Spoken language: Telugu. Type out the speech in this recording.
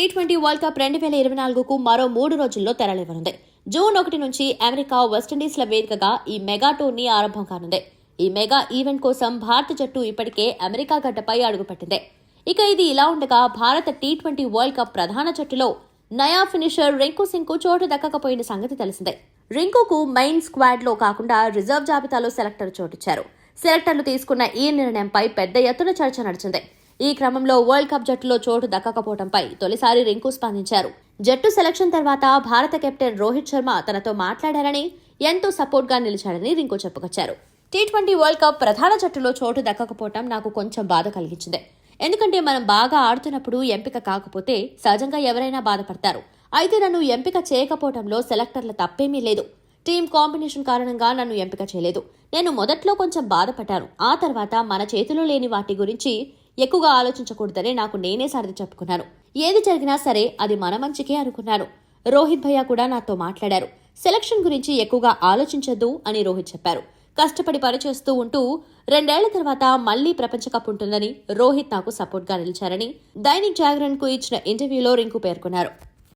టీ20 వరల్డ్ కప్ 2024కు మరో 3 రోజుల్లో తెరలేవనుంది. జూన్ 1 నుంచి అమెరికా, వెస్టిండీస్ల వేదికగా ఈ మెగా టోర్నీ ఆరంభం కానుంది. ఈ మెగా ఈవెంట్ కోసం భారత జట్టు ఇప్పటికే అమెరికా గడ్డపై అడుగుపెట్టింది. ఇక ఇది ఇలా ఉండగా భారత టీ20 వరల్డ్ కప్ ప్రధాన జట్టులో నయా ఫినిషర్ రింకు సింగ్కు చోటు దక్కకపోయిన సంగతి తెలిసిందే. రింకుకు మెయిన్ స్క్వాడ్ లో కాకుండా రిజర్వ్ జాబితాలో సెలెక్టర్ చోటిచ్చారు. సెలెక్టర్లు తీసుకున్న ఈ నిర్ణయంపై పెద్ద ఎత్తున చర్చ నడిచింది. ఈ క్రమంలో వరల్డ్ కప్ జట్టులో చోటు దక్కకపోవడంపై తొలిసారి రింకు స్పందించారు. జట్టు సెలక్షన్ తర్వాత భారత కెప్టెన్ రోహిత్ శర్మ తనతో మాట్లాడారని, ఎంతో సపోర్ట్ గా నిలిచాడని రింకు చెప్పుకొచ్చారు. టీ20 వరల్డ్ కప్ ప్రధాన జట్టులో చోటు దక్కకపోవడం నాకు కొంచెం బాధ కలిగించింది. ఎందుకంటే మనం బాగా ఆడుతున్నప్పుడు ఎంపిక కాకపోతే సహజంగా ఎవరైనా బాధపడతారు. అయితే నన్ను ఎంపిక చేయకపోవడంలో సెలెక్టర్ల తప్పేమీ లేదు. టీం కాంబినేషన్ కారణంగా నన్ను ఎంపిక చేయలేదు. నేను మొదట్లో కొంచెం బాధపడ్డాను. ఆ తర్వాత మన చేతిలో లేని వాటి గురించి ఎక్కువగా ఆలోచించకూడదని నాకు నేనే సర్ది చెప్పుకున్నాను. ఏది జరిగినా సరే అది మన మంచికే అనుకున్నాను. రోహిత్ భయ్య కూడా నాతో మాట్లాడారు. సెలక్షన్ గురించి ఎక్కువగా ఆలోచించొద్దు అని రోహిత్ చెప్పారు. కష్టపడి పనిచేస్తూ ఉంటూ 2 ఏళ్ల తర్వాత మళ్లీ ప్రపంచ కప్ ఉంటుందని రోహిత్ నాకు సపోర్ట్ గా నిలిచారని దైనిక్ జాగరణ్ కు ఇచ్చిన ఇంటర్వ్యూలో రింకు పేర్కొన్నారు.